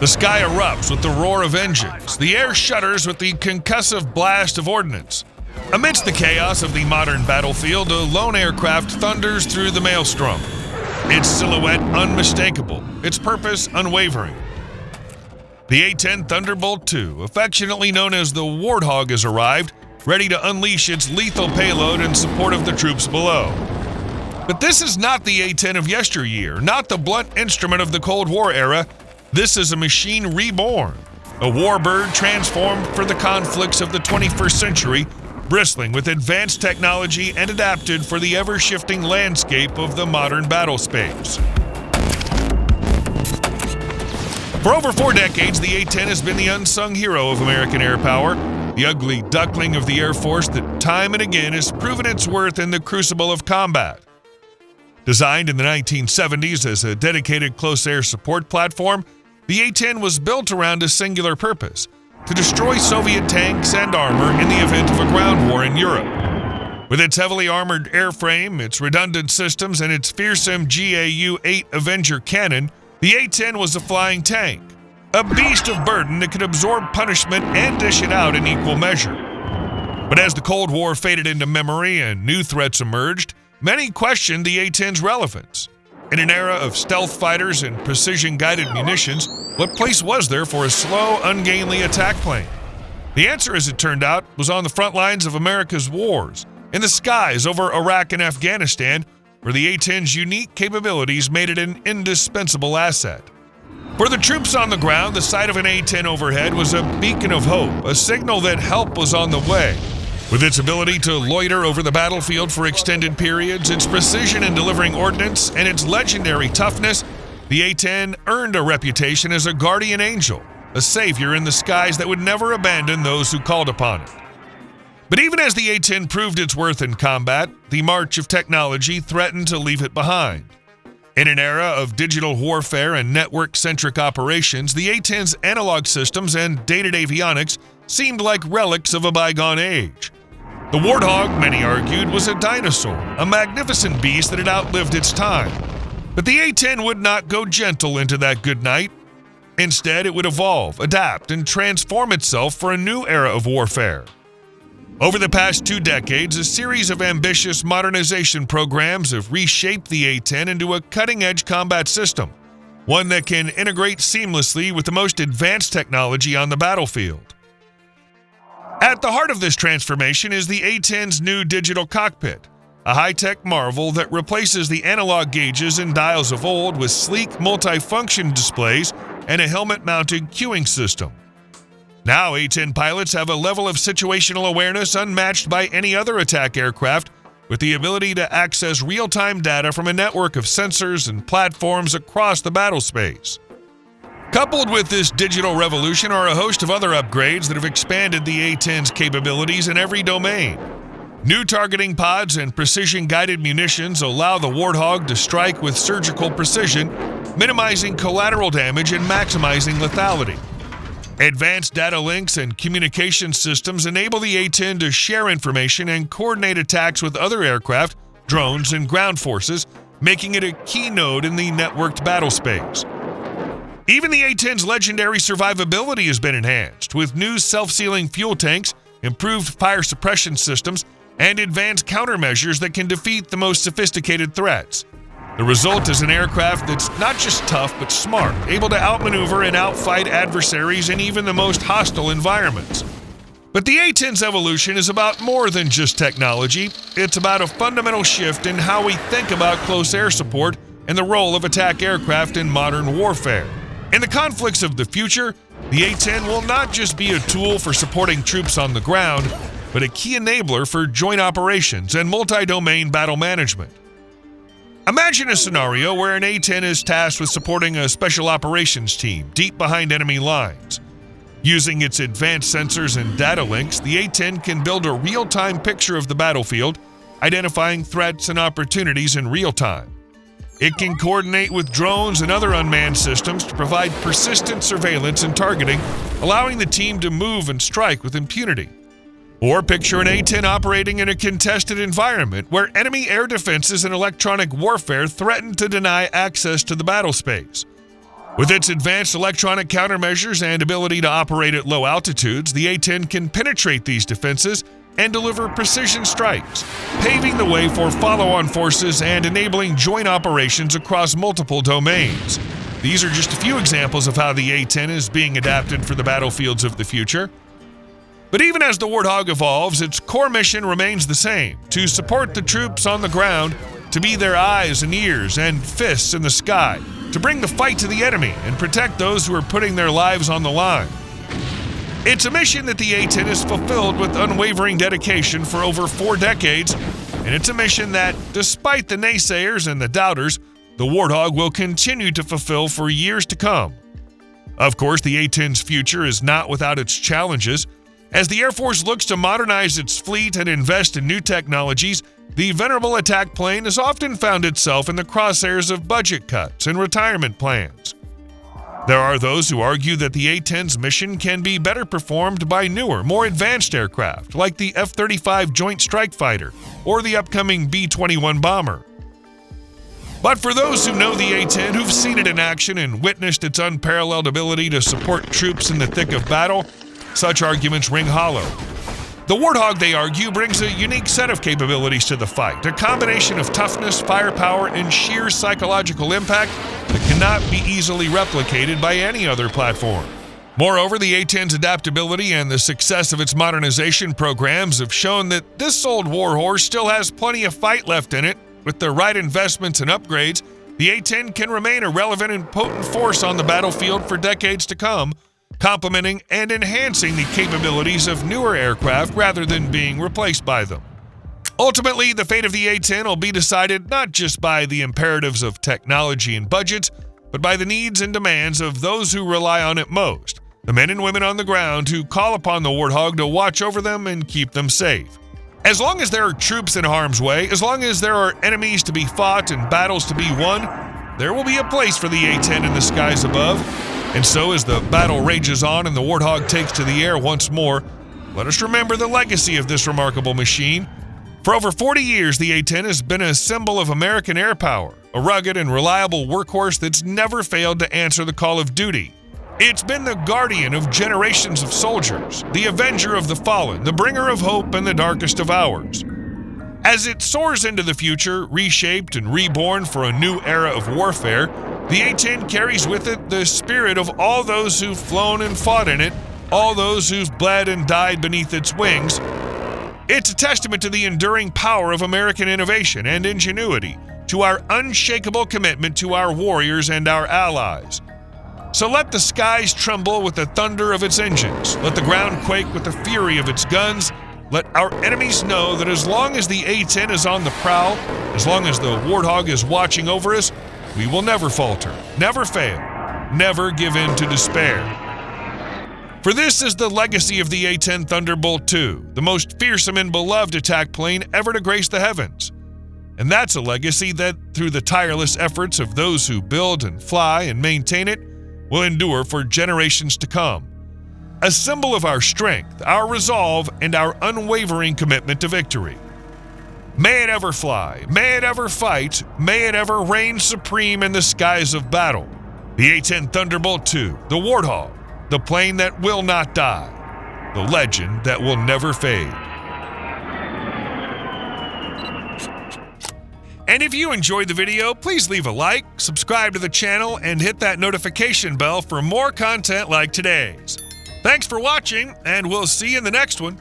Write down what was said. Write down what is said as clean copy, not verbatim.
The sky erupts with the roar of engines. The air shudders with the concussive blast of ordnance. Amidst the chaos of the modern battlefield, a lone aircraft thunders through the maelstrom. Its silhouette unmistakable, its purpose unwavering. The A-10 Thunderbolt II, affectionately known as the Warthog, has arrived, ready to unleash its lethal payload in support of the troops below. But this is not the A-10 of yesteryear, not the blunt instrument of the Cold War era. This is a machine reborn, a warbird transformed for the conflicts of the 21st century, bristling with advanced technology and adapted for the ever-shifting landscape of the modern battlespace. For over 4 decades, the A-10 has been the unsung hero of American air power, the ugly duckling of the Air Force that time and again has proven its worth in the crucible of combat. Designed in the 1970s as a dedicated close air support platform, the A-10 was built around a singular purpose: to destroy Soviet tanks and armor in the event of a ground war in Europe. With its heavily armored airframe, its redundant systems, and its fearsome GAU-8 Avenger cannon, the A-10 was a flying tank, a beast of burden that could absorb punishment and dish it out in equal measure. But as the Cold War faded into memory and new threats emerged, many questioned the A-10's relevance. In an era of stealth fighters and precision-guided munitions, what place was there for a slow, ungainly attack plane? The answer, as it turned out, was on the front lines of America's wars, in the skies over Iraq and Afghanistan, where the A-10's unique capabilities made it an indispensable asset. For the troops on the ground, the sight of an A-10 overhead was a beacon of hope, a signal that help was on the way. With its ability to loiter over the battlefield for extended periods, its precision in delivering ordnance, and its legendary toughness, the A-10 earned a reputation as a guardian angel, a savior in the skies that would never abandon those who called upon it. But even as the A-10 proved its worth in combat, the march of technology threatened to leave it behind. In an era of digital warfare and network-centric operations, the A-10's analog systems and dated avionics seemed like relics of a bygone age. The Warthog, many argued, was a dinosaur, a magnificent beast that had outlived its time. But the A-10 would not go gentle into that good night. Instead, it would evolve, adapt, and transform itself for a new era of warfare. Over the past 2 decades, a series of ambitious modernization programs have reshaped the A-10 into a cutting-edge combat system, one that can integrate seamlessly with the most advanced technology on the battlefield. At the heart of this transformation is the A-10's new digital cockpit, a high-tech marvel that replaces the analog gauges and dials of old with sleek multifunction displays and a helmet-mounted cueing system. Now A-10 pilots have a level of situational awareness unmatched by any other attack aircraft, with the ability to access real-time data from a network of sensors and platforms across the battlespace. Coupled with this digital revolution are a host of other upgrades that have expanded the A-10's capabilities in every domain. New targeting pods and precision-guided munitions allow the Warthog to strike with surgical precision, minimizing collateral damage and maximizing lethality. Advanced data links and communication systems enable the A-10 to share information and coordinate attacks with other aircraft, drones, and ground forces, making it a key node in the networked battlespace. Even the A-10's legendary survivability has been enhanced, with new self-sealing fuel tanks, improved fire suppression systems, and advanced countermeasures that can defeat the most sophisticated threats. The result is an aircraft that's not just tough but smart, able to outmaneuver and outfight adversaries in even the most hostile environments. But the A-10's evolution is about more than just technology. It's about a fundamental shift in how we think about close air support and the role of attack aircraft in modern warfare. In the conflicts of the future, the A-10 will not just be a tool for supporting troops on the ground, but a key enabler for joint operations and multi-domain battle management. Imagine a scenario where an A-10 is tasked with supporting a special operations team deep behind enemy lines. Using its advanced sensors and data links, the A-10 can build a real-time picture of the battlefield, identifying threats and opportunities in real time. It can coordinate with drones and other unmanned systems to provide persistent surveillance and targeting, allowing the team to move and strike with impunity. Or picture an A-10 operating in a contested environment where enemy air defenses and electronic warfare threaten to deny access to the battlespace. With its advanced electronic countermeasures and ability to operate at low altitudes, the A-10 can penetrate these defenses and deliver precision strikes, paving the way for follow-on forces and enabling joint operations across multiple domains. These are just a few examples of how the A-10 is being adapted for the battlefields of the future. But even as the Warthog evolves, its core mission remains the same: to support the troops on the ground, to be their eyes and ears and fists in the sky, to bring the fight to the enemy and protect those who are putting their lives on the line. It's a mission that the A-10 has fulfilled with unwavering dedication for over 4 decades, and it's a mission that, despite the naysayers and the doubters, the Warthog will continue to fulfill for years to come. Of course, the A-10's future is not without its challenges. As the Air Force looks to modernize its fleet and invest in new technologies, the venerable attack plane has often found itself in the crosshairs of budget cuts and retirement plans. There are those who argue that the A-10's mission can be better performed by newer, more advanced aircraft like the F-35 Joint Strike Fighter or the upcoming B-21 bomber. But for those who know the A-10, who've seen it in action and witnessed its unparalleled ability to support troops in the thick of battle, such arguments ring hollow. The Warthog, they argue, brings a unique set of capabilities to the fight, a combination of toughness, firepower, and sheer psychological impact that cannot be easily replicated by any other platform. Moreover, the A-10's adaptability and the success of its modernization programs have shown that this old warhorse still has plenty of fight left in it. With the right investments and upgrades, the A-10 can remain a relevant and potent force on the battlefield for decades to come, complementing and enhancing the capabilities of newer aircraft rather than being replaced by them. Ultimately, the fate of the A-10 will be decided not just by the imperatives of technology and budgets, but by the needs and demands of those who rely on it most, the men and women on the ground who call upon the Warthog to watch over them and keep them safe. As long as there are troops in harm's way, as long as there are enemies to be fought and battles to be won, there will be a place for the A-10 in the skies above. And so as the battle rages on and the Warthog takes to the air once more, let us remember the legacy of this remarkable machine. For over 40 years, the A-10 has been a symbol of American air power, a rugged and reliable workhorse that's never failed to answer the call of duty. It's been the guardian of generations of soldiers, the avenger of the fallen, the bringer of hope in the darkest of hours. As it soars into the future, reshaped and reborn for a new era of warfare, the A-10 carries with it the spirit of all those who've flown and fought in it, all those who've bled and died beneath its wings. It's a testament to the enduring power of American innovation and ingenuity, to our unshakable commitment to our warriors and our allies. So let the skies tremble with the thunder of its engines, let the ground quake with the fury of its guns. Let our enemies know that as long as the A-10 is on the prowl, as long as the Warthog is watching over us, we will never falter, never fail, never give in to despair. For this is the legacy of the A-10 Thunderbolt II, the most fearsome and beloved attack plane ever to grace the heavens. And that's a legacy that, through the tireless efforts of those who build and fly and maintain it, will endure for generations to come. A symbol of our strength, our resolve, and our unwavering commitment to victory. May it ever fly, may it ever fight, may it ever reign supreme in the skies of battle. The A-10 Thunderbolt II, the Warthog, the plane that will not die, the legend that will never fade. And if you enjoyed the video, please leave a like, subscribe to the channel, and hit that notification bell for more content like today's. Thanks for watching, and we'll see you in the next one.